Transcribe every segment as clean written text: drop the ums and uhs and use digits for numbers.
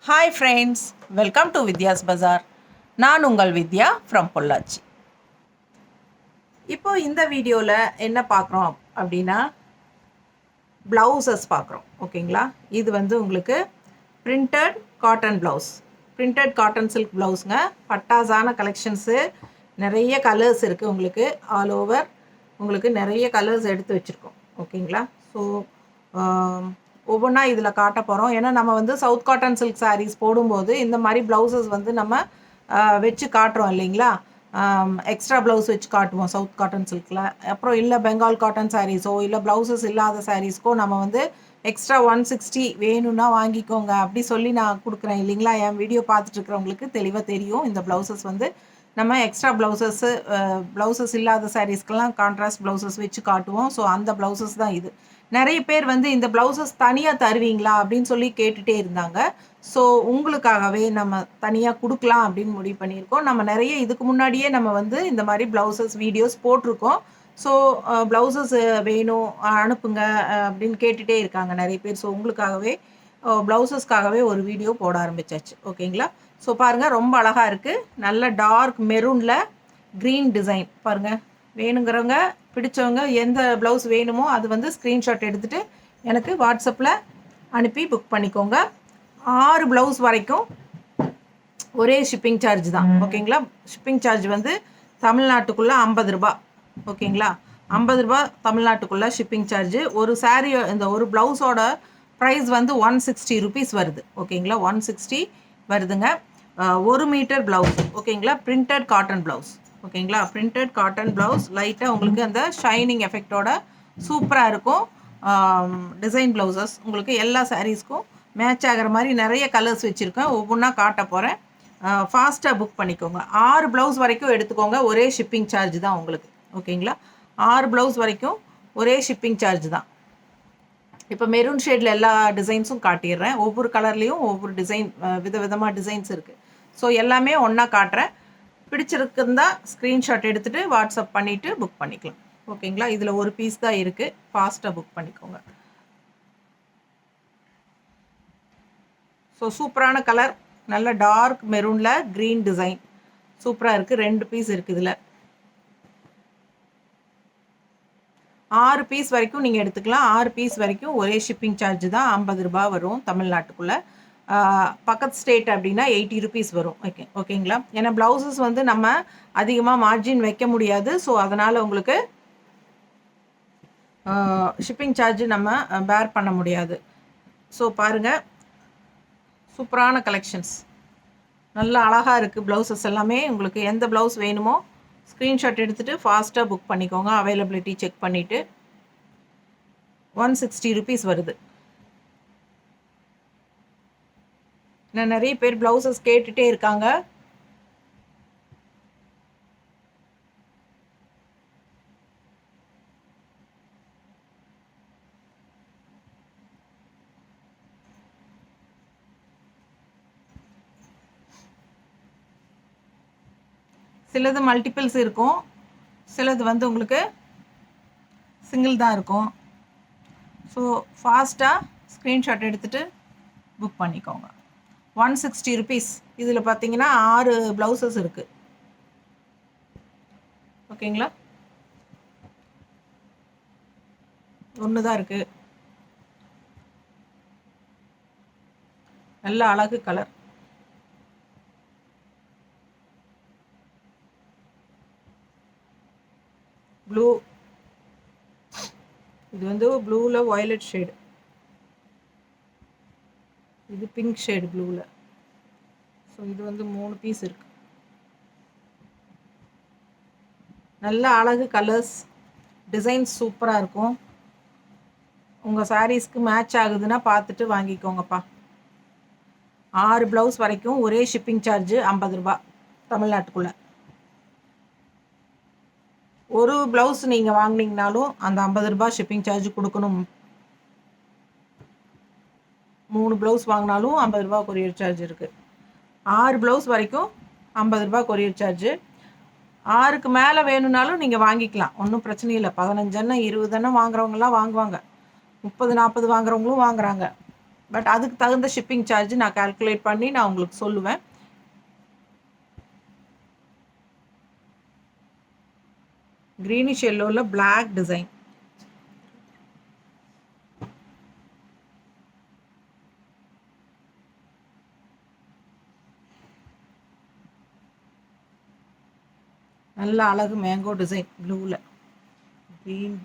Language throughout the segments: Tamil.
Hi friends, welcome to Vidya's Bazaar. நான் உங்கள் வித்யா ஃப்ரம் பொள்ளாச்சி. இப்போ இந்த வீடியோவில் என்ன பார்க்குறோம் அப்படின்னா, ப்ளவுசஸ் பார்க்குறோம். ஓகேங்களா? இது வந்து உங்களுக்கு printed cotton blouse, printed cotton silk ப்ளவுஸுங்க. பட்டாசான கலெக்ஷன்ஸு, நிறைய கலர்ஸ் இருக்குது உங்களுக்கு. ஆல் ஓவர் உங்களுக்கு நிறைய கலர்ஸ் எடுத்து வச்சுருக்கோம். ஓகேங்களா? ஸோ ஒவ்வொன்றா இதில் காட்ட போகிறோம். ஏன்னா நம்ம வந்து சவுத் காட்டன் சில்க் சாரீஸ் போடும்போது இந்த மாதிரி ப்ளவுசஸ் வந்து நம்ம வச்சு காட்டுறோம் இல்லைங்களா? எக்ஸ்ட்ரா ப்ளவுஸ் வச்சு காட்டுவோம் சவுத் காட்டன் சில்கில். அப்புறம் இல்லை பெங்கால் காட்டன் சாரீஸோ இல்லை ப்ளவுசஸ் இல்லாத சாரீஸ்க்கோ நம்ம வந்து எக்ஸ்ட்ரா 160 வேணும்னா வாங்கிக்கோங்க அப்படி சொல்லி நான் கொடுக்குறேன் இல்லைங்களா? என் வீடியோ பார்த்துட்ருக்கிறவங்களுக்கு தெளிவாக தெரியும். இந்த ப்ளவுசஸ் வந்து நம்ம எக்ஸ்ட்ரா ப்ளவுசஸ் இல்லாத சாரீஸ்க்கெல்லாம் கான்ட்ராஸ்ட் ப்ளவுசஸ் வச்சு காட்டுவோம். ஸோ அந்த ப்ளவுசஸ் தான் இது. நிறைய பேர் வந்து இந்த ப்ளவுசஸ் தனியாக தருவீங்களா அப்படின்னு சொல்லி கேட்டுகிட்டே இருந்தாங்க. ஸோ உங்களுக்காகவே நம்ம தனியாக கொடுக்கலாம் அப்படின்னு முடிவு பண்ணியிருக்கோம். நம்ம நிறைய இதுக்கு முன்னாடியே நம்ம வந்து இந்த மாதிரி ப்ளவுசஸ் வீடியோஸ் போட்டிருக்கோம். ஸோ ப்ளவுசஸ் வேணும் அனுப்புங்க அப்படின்னு கேட்டுகிட்டே இருக்காங்க நிறைய பேர். ஸோ உங்களுக்காகவே ப்ளவுசஸ்க்காகவே ஒரு வீடியோ போட ஆரம்பிச்சாச்சு. ஓகேங்களா? ஸோ பாருங்கள், ரொம்ப அழகாக இருக்குது. நல்ல டார்க் மெரூனில் க்ரீன் டிசைன் பாருங்கள். வேணுங்கிறவங்க பிடிச்சவங்க எந்த ப்ளவுஸ் வேணுமோ அது வந்து ஸ்க்ரீன்ஷாட் எடுத்துகிட்டு எனக்கு வாட்ஸ்அப்பில் அனுப்பி புக் பண்ணிக்கோங்க. 6 ப்ளவுஸ் வரைக்கும் ஒரே ஷிப்பிங் சார்ஜ் தான். ஓகேங்களா? ஷிப்பிங் சார்ஜ் வந்து தமிழ்நாட்டுக்குள்ளே 50 ரூபா. ஓகேங்களா? 50 ரூபா தமிழ்நாட்டுக்குள்ளே ஷிப்பிங் சார்ஜு. ஒரு சாரீ இந்த ஒரு ப்ளவுஸோட ப்ரைஸ் வந்து 160 ருபீஸ் வருது. ஓகேங்களா? 160 வருதுங்க. 1 மீட்டர் ப்ளவுஸ். ஓகேங்களா? Printed cotton blouse. ஓகேங்களா? பிரிண்டட் காட்டன் ப்ளவுஸ் லைட்டாக உங்களுக்கு அந்த ஷைனிங் எஃபெக்டோட சூப்பராக இருக்கும். டிசைன் ப்ளவுசஸ் உங்களுக்கு எல்லா சாரீஸ்க்கும் மேட்ச் ஆகிற மாதிரி நிறைய கலர்ஸ் வச்சுருக்கேன். ஒவ்வொன்றா காட்ட போகிறேன். ஃபாஸ்ட்டாக புக் பண்ணிக்கோங்க. 6 ப்ளவுஸ் வரைக்கும் எடுத்துக்கோங்க. ஒரே ஷிப்பிங் சார்ஜ் தான் உங்களுக்கு. ஓகேங்களா? 6 ப்ளவுஸ் வரைக்கும் ஒரே ஷிப்பிங் சார்ஜ் தான். இப்போ மெரூன் ஷேடில் எல்லா டிசைன்ஸும் காட்டிடுறேன். ஒவ்வொரு கலர்லேயும் ஒவ்வொரு டிசைன் விதவிதமாக டிசைன்ஸ் இருக்குது. ஸோ எல்லாமே ஒன்றா காட்டுறேன். பிடிச்சிருக்குந்தா ஸ்க்ரீன்ஷாட் எடுத்துகிட்டு வாட்ஸ்அப் பண்ணிவிட்டு புக் பண்ணிக்கலாம். ஓகேங்களா? இதில் ஒரு பீஸ் தான் இருக்குது. ஃபாஸ்ட்டாக புக் பண்ணிக்கோங்க. ஸோ சூப்பரான கலர், நல்ல டார்க் மெரூனில் க்ரீன் டிசைன் சூப்பராக இருக்குது. 2 பீஸ் இருக்குது இதில். 6 பீஸ் வரைக்கும் நீங்கள் எடுத்துக்கலாம். 6 பீஸ் வரைக்கும் ஒரே ஷிப்பிங் சார்ஜ் தான். 50 ரூபா வரும் தமிழ்நாட்டுக்குள்ளே. பக்கத்து ஸ்டேட் அப்படின்னா 80 ருபீஸ் வரும். ஓகேங்களா? ஏன்னா ப்ளவுசஸ் வந்து நம்ம அதிகமாக மார்ஜின் வைக்க முடியாது. ஸோ அதனால் உங்களுக்கு ஷிப்பிங் சார்ஜ் நம்ம பேர் பண்ண முடியாது. ஸோ பாருங்கள், சூப்பரான கலெக்ஷன்ஸ், நல்ல அழகாக இருக்குது. ப்ளவுசஸ் எல்லாமே உங்களுக்கு எந்த ப்ளவுஸ் வேணுமோ ஸ்க்ரீன்ஷாட் எடுத்துகிட்டு ஃபாஸ்ட்டாக புக் பண்ணிக்கோங்க. அவைலபிலிட்டி செக் பண்ணிவிட்டு 160 ருபீஸ் வருது. நான் நிறைய பேர் ப்ளவுசஸ் கேட்டுகிட்டே இருக்காங்க. சிலது மல்டிபிள்ஸ் இருக்கும், சிலது வந்து உங்களுக்கு சிங்கிள் தான் இருக்கும். ஸோ ஃபாஸ்ட்டாக ஸ்க்ரீன்ஷாட் எடுத்துகிட்டு புக் பண்ணிக்கோங்க. 160 ருபீஸ். இதில் பார்த்தீங்கன்னா 6 ப்ளவுசஸ் இருக்குது. ஓகேங்களா? ஒன்று தான் இருக்குது. நல்ல அழகு கலர். ப்ளூ, இது வந்து ப்ளூவில் வயலட் ஷேடு, இது பிங்க் ஷேடு ப்ளூவில். ஸோ இது வந்து 3 பீஸ் இருக்குது. நல்ல அழகு கலர்ஸ், டிசைன்ஸ் சூப்பராக இருக்கும். உங்கள் சாரீஸ்க்கு மேட்ச் ஆகுதுன்னா பார்த்துட்டு வாங்கிக்கோங்கப்பா. 6 ப்ளவுஸ் வரைக்கும் ஒரே ஷிப்பிங் சார்ஜு 50 ரூபா தமிழ்நாட்டுக்குள்ளே. ஒரு ப்ளவுஸ் நீங்கள் வாங்கினீங்கனாலும் அந்த 50 ரூபா ஷிப்பிங் சார்ஜ் கொடுக்கணும். 3 ப்ளவுஸ் வாங்கினாலும் 50 ரூபா கொரியர் சார்ஜ் இருக்குது. 6 ப்ளவுஸ் வரைக்கும் 50 ரூபா கொரியர் சார்ஜு. 6க்கு மேலே வேணும்னாலும் நீங்கள் வாங்கிக்கலாம், ஒன்றும் பிரச்சனை இல்லை. 15 20 வாங்குறவங்கலாம் வாங்குவாங்க, 30 40 வாங்குறவங்களும் வாங்குறாங்க. பட் அதுக்கு தகுந்த ஷிப்பிங் சார்ஜ் நான் கால்குலேட் பண்ணி நான் உங்களுக்கு சொல்லுவேன். க்ரீனிஷ் எல்லோவில் பிளாக் டிசைன். நல்ல அழகு மேங்கோ டிசைன் ப்ளூவில் க்ரீன்.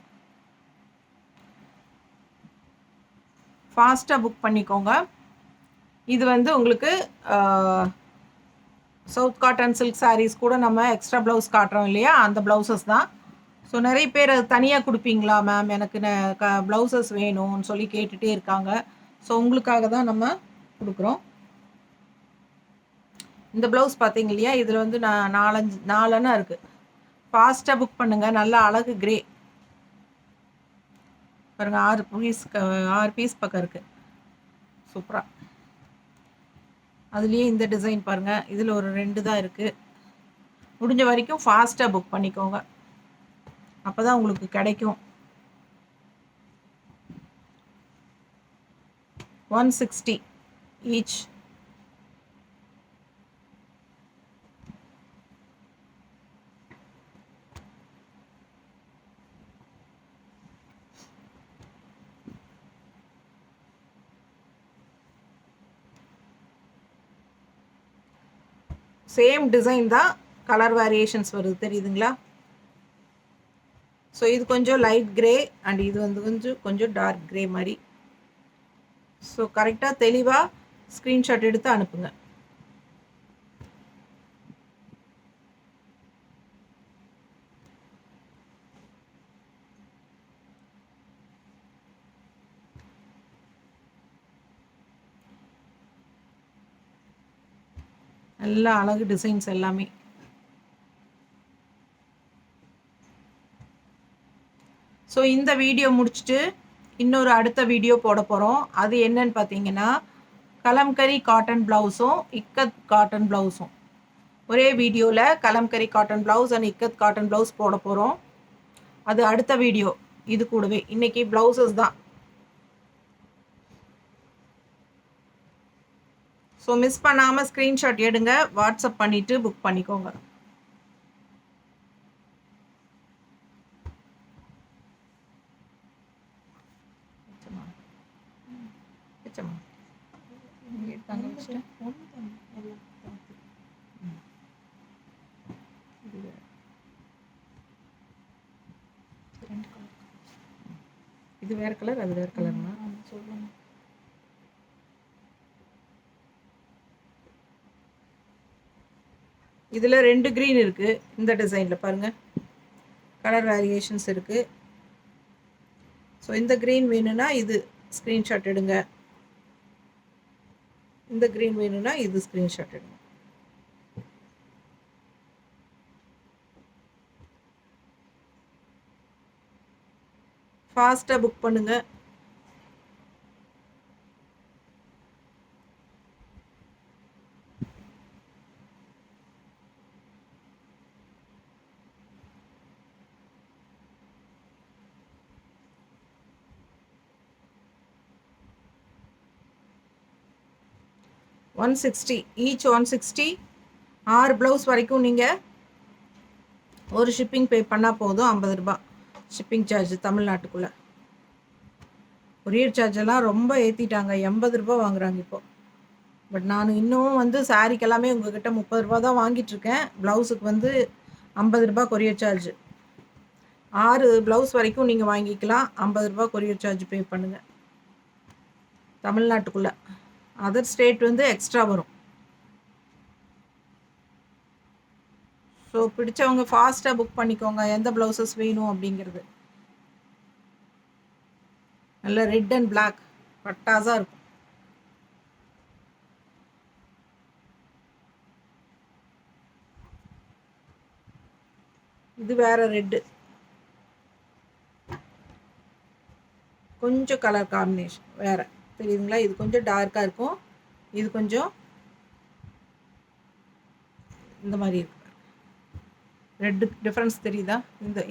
ஃபாஸ்ட்டாக புக் பண்ணிக்கோங்க. இது வந்து உங்களுக்கு சவுத் காட்டன் சில்க் சாரீஸ் கூட நம்ம எக்ஸ்ட்ரா ப்ளவுஸ் காட்டுறோம் இல்லையா, அந்த ப்ளவுசஸ் தான். ஸோ நிறைய பேர் அது தனியாக கொடுப்பீங்களா மேம், எனக்கு ப்ளவுசஸ் வேணும்னு சொல்லி கேட்டுகிட்டே இருக்காங்க. ஸோ உங்களுக்காக தான் நம்ம கொடுக்குறோம். இந்த ப்ளவுஸ் பார்த்தீங்க இல்லையா, இதில் வந்து நான் 4 இருக்குது. ஃபாஸ்ட்டாக புக் பண்ணுங்கள். நல்ல அழகு கிரே பாருங்கள், 6 பீஸ் பக்கம் இருக்குது. சூப்பராக. அதுலேயே இந்த டிசைன் பாருங்கள், இதில் ஒரு 2 தான் இருக்குது. முடிஞ்ச வரைக்கும் ஃபாஸ்ட்டாக புக் பண்ணிக்கோங்க, அப்போ தான் உங்களுக்கு கிடைக்கும். 160 ஈச். சேம் டிசைன் தான், கலர் வேரியேஷன்ஸ் வருது தெரியுதுங்களா. ஸோ இது கொஞ்சம் லைட் கிரே அண்ட் இது வந்து கொஞ்சம் டார்க் கிரே மாதிரி. ஸோ கரெக்டாக தெளிவாக ஸ்க்ரீன்ஷாட் எடுத்து அனுப்புங்க. நல்ல அழகு டிசைன்ஸ் எல்லாமே. ஸோ இந்த வீடியோ முடிச்சுட்டு இன்னொரு அடுத்த வீடியோ போட போகிறோம். அது என்னன்னு பார்த்தீங்கன்னா, கலம்கரி காட்டன் ப்ளவுஸும் இக்கத் காட்டன் ப்ளவுஸும் ஒரே வீடியோவில் kalamkari cotton blouse and ikat cotton blouse போட போகிறோம். அது அடுத்த வீடியோ. இது கூடவே இன்றைக்கி ப்ளவுசஸ் தான். ஸோ மிஸ் பண்ணாமல் ஸ்க்ரீன்ஷாட் எடுங்க, வாட்ஸ்அப் பண்ணிவிட்டு புக் பண்ணிக்கோங்க. இது வேறு கலர், அது வேறு கலர்னா சொல்லுங்க. இதில் 2 க்ரீன் இருக்குது. இந்த டிசைனில் பாருங்கள், கலர் வேரியேஷன்ஸ் இருக்குது. ஸோ இந்த க்ரீன் வேணும்னா இது ஸ்க்ரீன்ஷாட் எடுங்க, இந்த க்ரீன் வேணும்னா இது ஸ்க்ரீன்ஷாட் எடுங்க. ஃபாஸ்ட்டாக புக் பண்ணுங்கள். $160 ஈச். 160. 6 ப்ளவுஸ் வரைக்கும் நீங்கள் ஒரு ஷிப்பிங் பே பண்ணால் போதும். 50 ரூபா ஷிப்பிங் சார்ஜ் தமிழ்நாட்டுக்குள்ளே. கொரியர் சார்ஜெல்லாம் ரொம்ப ஏற்றிட்டாங்க, 80 ரூபா வாங்குகிறாங்க இப்போது. பட் நான் இன்னும் வந்து சாரீக்கு எல்லாமே உங்கள்கிட்ட 30 ரூபா தான் வாங்கிட்டுருக்கேன். ப்ளவுஸுக்கு வந்து 50 ரூபா கொரியர் சார்ஜ். 6 ப்ளவுஸ் வரைக்கும் நீங்கள் வாங்கிக்கலாம். 50 ரூபா கொரியர் சார்ஜ் பே பண்ணுங்கள் தமிழ்நாட்டுக்குள்ளே. அதர் ஸ்டேட் வந்து எக்ஸ்ட்ரா வரும். ஸோ பிடிச்சவங்க ஃபாஸ்ட்டாக புக் பண்ணிக்கோங்க, எந்த ப்ளவுசஸ் வேணும் அப்படிங்கிறது. நல்ல ரெட் அண்ட் பிளாக் பட்டாஸாக இருக்கும். இது வேறு ரெட்டு, கொஞ்சம் கலர் காம்பினேஷன் வேறு தெரியுதுங்களா. இது கொஞ்சம் டார்க்காக இருக்கும், இது கொஞ்சம் இந்த மாதிரி இருக்கு. ரெட்டு டிஃப்ரென்ஸ் தெரியுதா.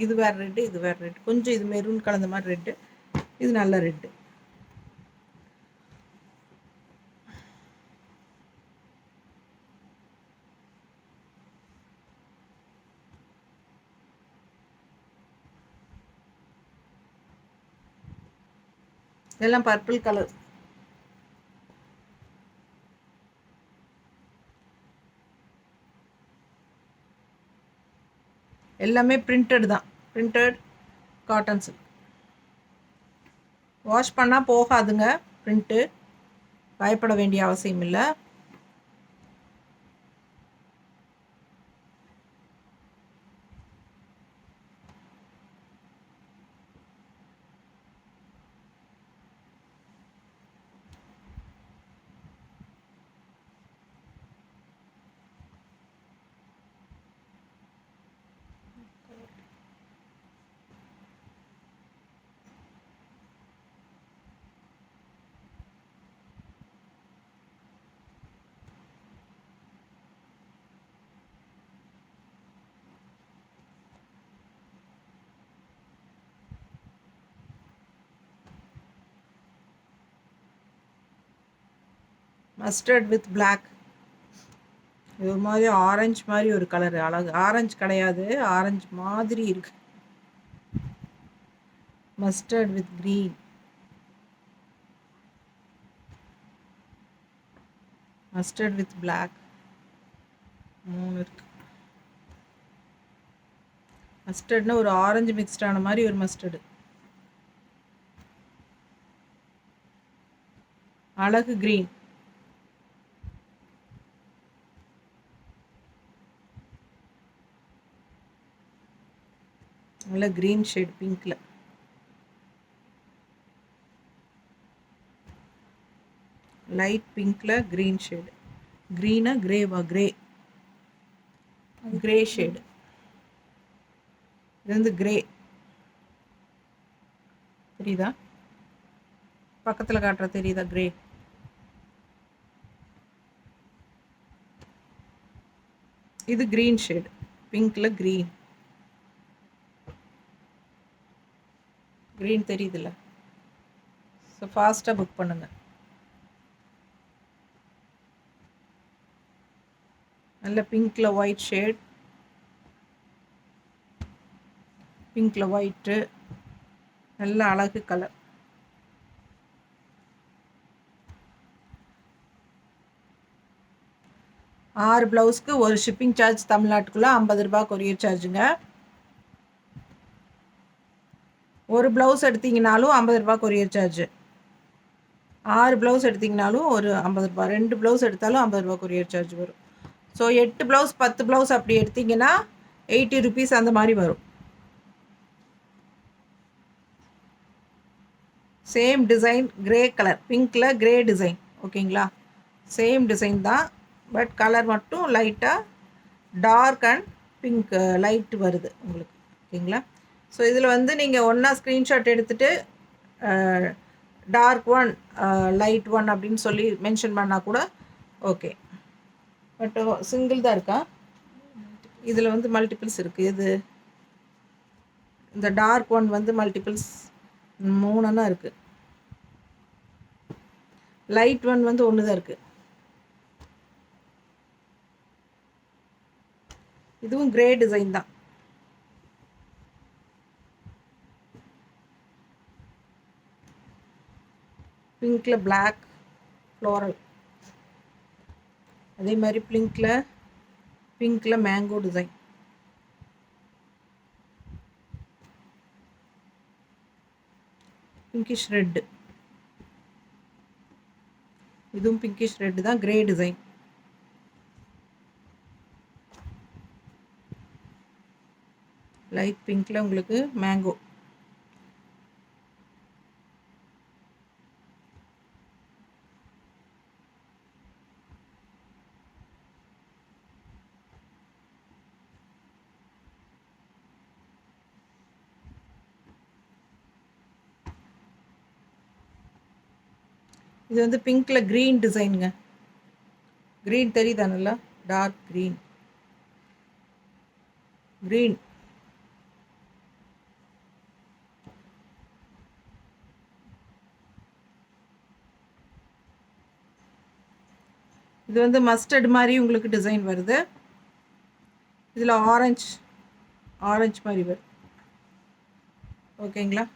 இது வேறு ரெட்டு, இது வேறு ரெட்டு. கொஞ்சம் இது மெரூன் கலந்த மாதிரி ரெட்டு, இது நல்ல ரெட்டு. இதெல்லாம் பர்பிள் கலர். எல்லாமே பிரிண்டட் தான், பிரிண்டட் காட்டன் சில்க். வாஷ் பண்ணால் போகாதுங்க பிரிண்ட்டு, பயப்பட வேண்டிய அவசியம் இல்லை. Mustard with black. இது ஒரு மாதிரி ஆரஞ்சு மாதிரி ஒரு கலரு, அழகு. ஆரஞ்சு கிடையாது, ஆரஞ்சு மாதிரி இருக்கு. Mustard with green, mustard with black, 3 இருக்கு. மஸ்டர்ட்னா ஒரு ஆரஞ்சு மிக்ஸ்டான மாதிரி ஒரு மஸ்டர்டு. அழகு க்ரீன். நல்ல க்ரீன் ஷேட் பிங்க்கில். லைட் பிங்க்கில் க்ரீன் ஷேடு. க்ரீனா கிரேவா? Grey shade. இது வந்து கிரே. தெரியுதா? பக்கத்தில் காட்டுற தெரியுதா கிரே? இது க்ரீன் ஷேடு, பிங்க்கில் க்ரீன். க்ரீன் தெரியுதுல்ல? ஸோ ஃபாஸ்ட்டாக புக் பண்ணுங்கள். நல்ல பிங்க்கில் ஒயிட் ஷேட், பிங்க்கில் ஒயிட்டு, நல்ல அழகு கலர். ஆறு ப்ளவுஸ்க்கு ஒரு ஷிப்பிங் சார்ஜ் தமிழ்நாட்டுக்குள்ளே 50 ரூபா கொரியர் சார்ஜுங்க. ஒரு ப்ளவுஸ் எடுத்திங்கனாலும் 50 ரூபா கொரியர் சார்ஜு. 6 ப்ளவுஸ் எடுத்திங்கனாலும் ஒரு 50 ரூபா. 2 ப்ளவுஸ் எடுத்தாலும் 50 ரூபா கொரியர் சார்ஜ் வரும். ஸோ 8 ப்ளவுஸ் 10 ப்ளவுஸ் அப்படி எடுத்திங்கன்னா 80 ருபீஸ் அந்த மாதிரி வரும். சேம் டிசைன், கிரே கலர், பிங்க்கில் கிரே டிசைன். ஓகேங்களா? சேம் டிசைன் தான், பட் கலர் மட்டும் லைட்டாக டார்க் அண்ட் பிங்க் லைட் வருது உங்களுக்கு. ஓகேங்களா? ஸோ இதில் வந்து நீங்கள் ஒன்றா ஸ்க்ரீன்ஷாட் எடுத்துகிட்டு டார்க் ஒன் லைட் ஒன் அப்படின்னு சொல்லி மென்ஷன் பண்ணால் கூட ஓகே. பட் சிங்கிள் தான் இருக்கா? இதில் வந்து மல்டிபிள்ஸ் இருக்குது. இது இந்த டார்க் ஒன் வந்து மல்டிபிள்ஸ் 3 இருக்குது. லைட் ஒன் வந்து 1 தான் இருக்குது. இதுவும் கிரே டிசைன் தான். பிங்க்கில் பிளாக் ஃப்ளோரல். அதே மாதிரி பிங்க்கில் மேங்கோ டிசைன். Pinkish red. இதுவும் பிங்கிஷ் ரெட்டு தான், கிரே டிசைன். லைட் பிங்க்கில் உங்களுக்கு மேங்கோ. இது வந்து பிங்க்கில் க்ரீன் டிசைனுங்க. க்ரீன் தெரியுதா? நல்லா டார்க் க்ரீன். க்ரீன். இது வந்து மஸ்டர்ட் மாதிரி உங்களுக்கு டிசைன் வருது. இதில் ஆரஞ்சு மாதிரி வருது. ஓகேங்களா?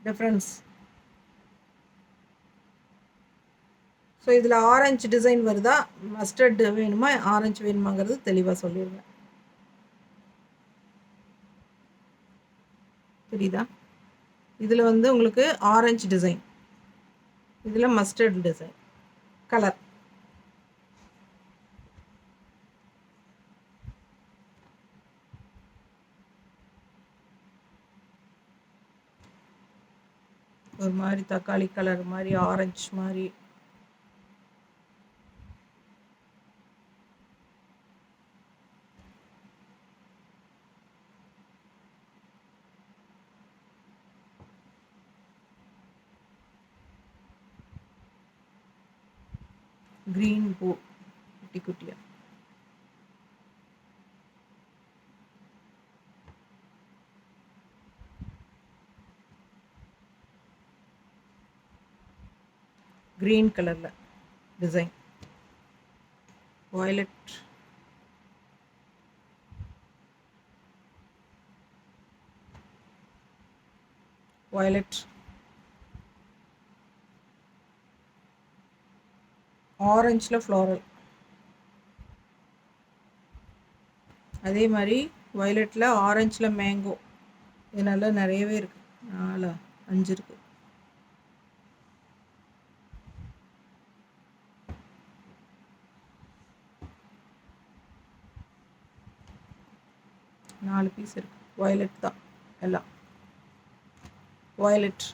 டிஃப்ரென்ஸ் ஸோ இதில் ஆரஞ்சு டிசைன் வருதா, மஸ்டர்ட் வேணுமா, ஆரஞ்சு வேணுமாங்கிறது தெளிவாக சொல்லிடுங்க. புரியுதா? இதில் வந்து உங்களுக்கு ஆரஞ்சு டிசைன், இதில் மஸ்டர்ட் டிசைன் கலர். ஒரு மாதிரி தக்காளி கலர் மாதிரி, ஆரஞ்சு மாதிரி. க்ரீன் பூ குட்டி குட்டியாக. க்ரீன் கலரில் டிசைன். வயலட். வயலட். ஆரஞ்சில் ஃப்ளாரல். அதே மாதிரி வயலட்டில் ஆரஞ்சில் மேங்கோ. இது நல்லா நிறையவே இருக்குது, 4 5 இருக்குது. நாலு பீஸ் இருக்குது. வயலட் தான் எல்லாம். வயலட்.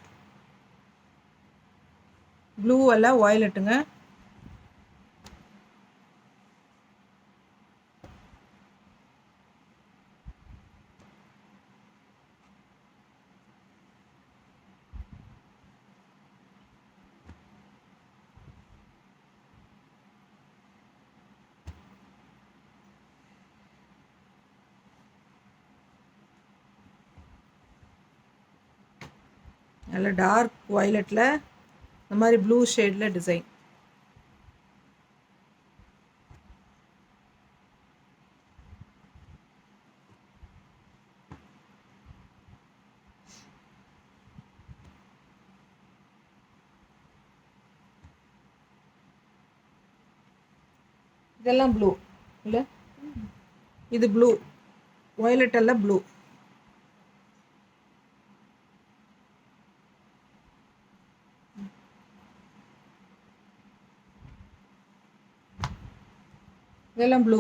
ப்ளூ அல்ல, வயலட்டுங்க. நல்ல டார்க் வயலட்டில் இந்த மாதிரி ப்ளூ ஷேடில் டிசைன். இதெல்லாம் ப்ளூ இல்லை, இது ப்ளூ. வயலட் எல்லாம் ப்ளூ. இதெல்லாம் ப்ளூ.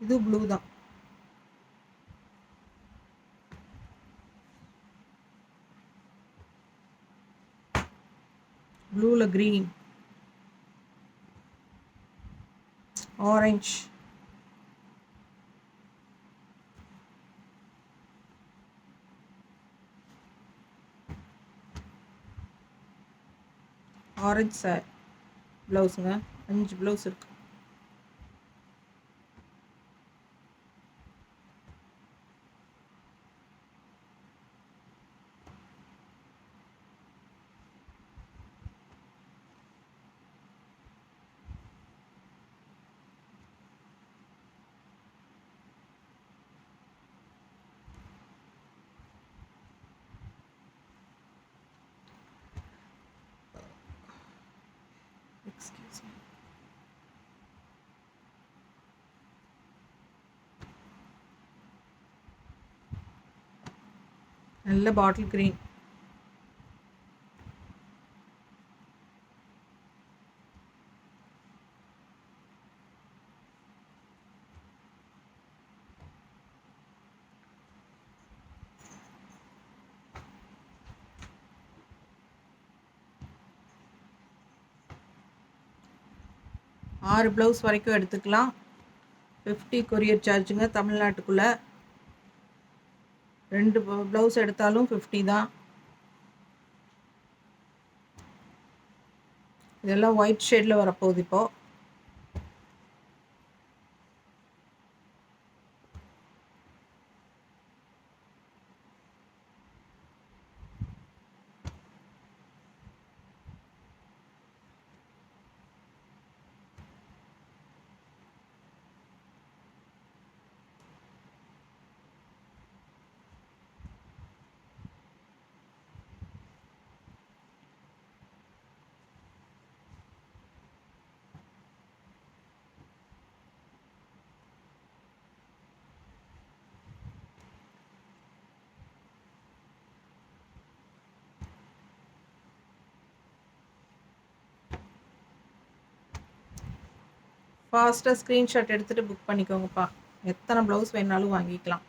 இது ப்ளூ தான். ப்ளூவில் க்ரீன், ஆரஞ்ச், ஆரஞ்ச் சார் ப்ளவுஸுங்க. 5 ப்ளவுஸ் இருக்குது. Excuse me. நல்ல பாட்டில் க்ரீன். ஆறு ப்ளவுஸ் வரைக்கும் எடுத்துக்கலாம். 50 கொரியர் சார்ஜுங்க தமிழ்நாட்டுக்குள்ளே. 2 ப்ளவுஸ் எடுத்தாலும் 50 தான். இதெல்லாம் ஒயிட் ஷேடில் வரப்போகுது இப்போது. ஃபாஸ்ட்டாக ஸ்க்ரீன்ஷாட் எடுத்துகிட்டு புக் பண்ணிக்கோங்கப்பா. எத்தனை ப்ளவுஸ் வேணாலும் வாங்கிக்கலாம்.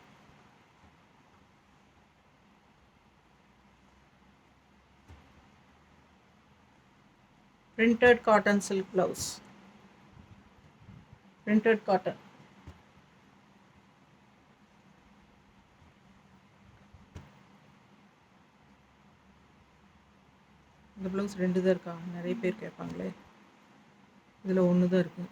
printed cotton silk blouse. Printed cotton. இந்த ப்ளவுஸ் 2 தான் இருக்கா? நிறைய பேர் கேட்பாங்களே. இதில் 1 தான் இருக்குது.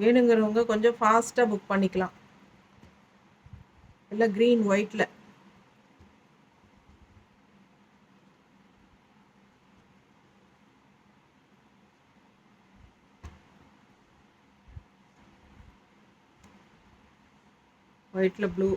வேணுங்கிறவங்க கொஞ்சம் ஃபாஸ்ட்டாக புக் பண்ணிக்கலாம். இல்லை க்ரீன் ஒயிட்டில். ஒயிட்டில் ப்ளூ.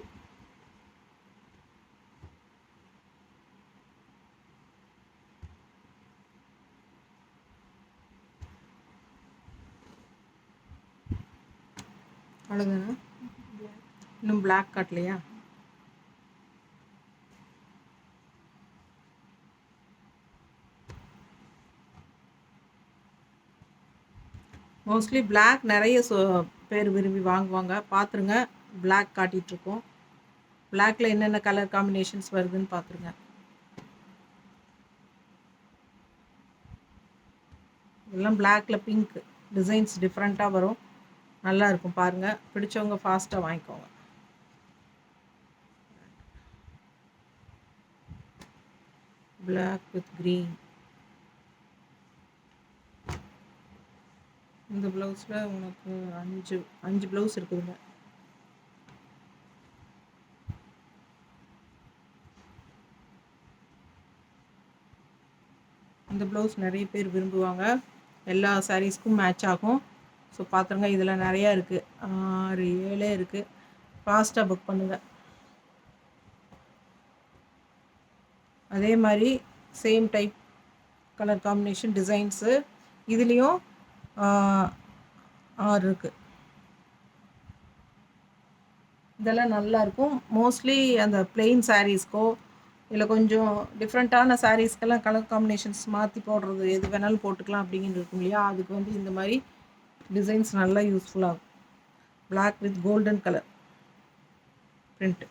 அவ்வளோதானே? இன்னும் பிளாக் காட்டலையா? மோஸ்ட்லி பிளாக் நிறைய பேர் விரும்பி வாங்குவாங்க. பார்த்துருங்க, பிளாக் காட்டிகிட்ருக்கோம். பிளாக்கில் என்னென்ன கலர் காம்பினேஷன்ஸ் வருதுன்னு பார்த்துருங்க. இதெல்லாம் பிளாக்கில் பிங்க் டிசைன்ஸ் டிஃப்ரெண்ட்டாக வரும். நல்லா இருக்கும் பாருங்கள். பிடிச்சவங்க ஃபாஸ்ட்டாக வாங்கிக்கோங்க. Black with green. இந்த ப்ளவுஸில் உனக்கு 5 ப்ளவுஸ் இருக்குதுங்க. இந்த ப்ளவுஸ் நிறைய பேர் விரும்புவாங்க. எல்லா சாரீஸ்க்கும் மேட்ச் ஆகும். ஸோ பார்த்துருங்க, இதில் நிறையா இருக்குது. 6 7 இருக்குது. ஃபாஸ்ட்டாக புக் பண்ணுங்கள். அதே மாதிரி same type colour combination designs இதுலேயும் 6 இருக்குது. இதெல்லாம் நல்லாயிருக்கும். மோஸ்ட்லி அந்த பிளெயின் சாரீஸ்க்கோ இல்லை கொஞ்சம் டிஃப்ரெண்ட்டான சாரீஸ்க்கெல்லாம் கலர் காம்பினேஷன்ஸ் மாற்றி போடுறது, எது வேணாலும் போட்டுக்கலாம் அப்படிங்கிட்டு இருக்கும் இல்லையா? அதுக்கு வந்து இந்த மாதிரி டிசைன்ஸ் நல்லா யூஸ்ஃபுல்லாகும். Black with golden colour print.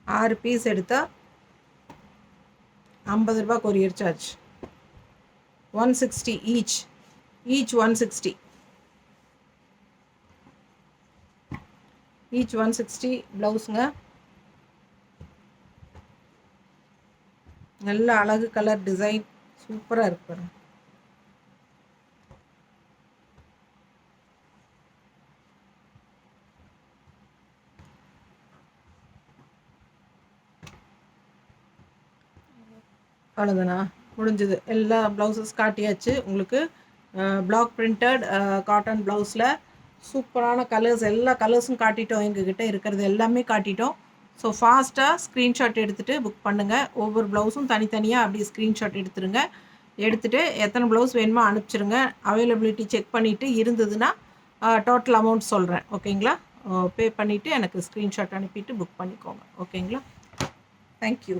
ஆறு பீஸ் எடுத்தால் 50 ரூபா கொரியர் சார்ஜ். 160 ஈச் 160. ஈச் 160 ப்ளவுஸுங்க. நல்ல அழகு கலர் டிசைன் சூப்பராக இருக்கு பாருங்க. அவ்வளோதானா? முடிஞ்சது. எல்லா ப்ளவுஸஸ் காட்டியாச்சு உங்களுக்கு. பிளாக் பிரிண்டட் காட்டன் ப்ளவுஸில் சூப்பரான கலர்ஸ், எல்லா கலர்ஸும் காட்டிட்டோம். எங்ககிட்ட இருக்கிறது எல்லாமே காட்டிட்டோம். ஸோ ஃபாஸ்ட்டாக ஸ்க்ரீன்ஷாட் எடுத்துகிட்டு புக் பண்ணுங்கள். ஒவ்வொரு ப்ளவுஸும் தனித்தனியாக அப்படியே ஸ்க்ரீன்ஷாட் எடுத்துருங்க. எடுத்துகிட்டு எத்தனை ப்ளவுஸ் வேணுமோ அனுப்பிச்சிருங்க. அவைலபிலிட்டி செக் பண்ணிவிட்டு இருந்ததுன்னா டோட்டல் அமௌண்ட் சொல்கிறேன். ஓகேங்களா? பே பண்ணிவிட்டு எனக்கு ஸ்க்ரீன்ஷாட் அனுப்பிட்டு புக் பண்ணிக்கோங்க. ஓகேங்களா? தேங்க்யூ.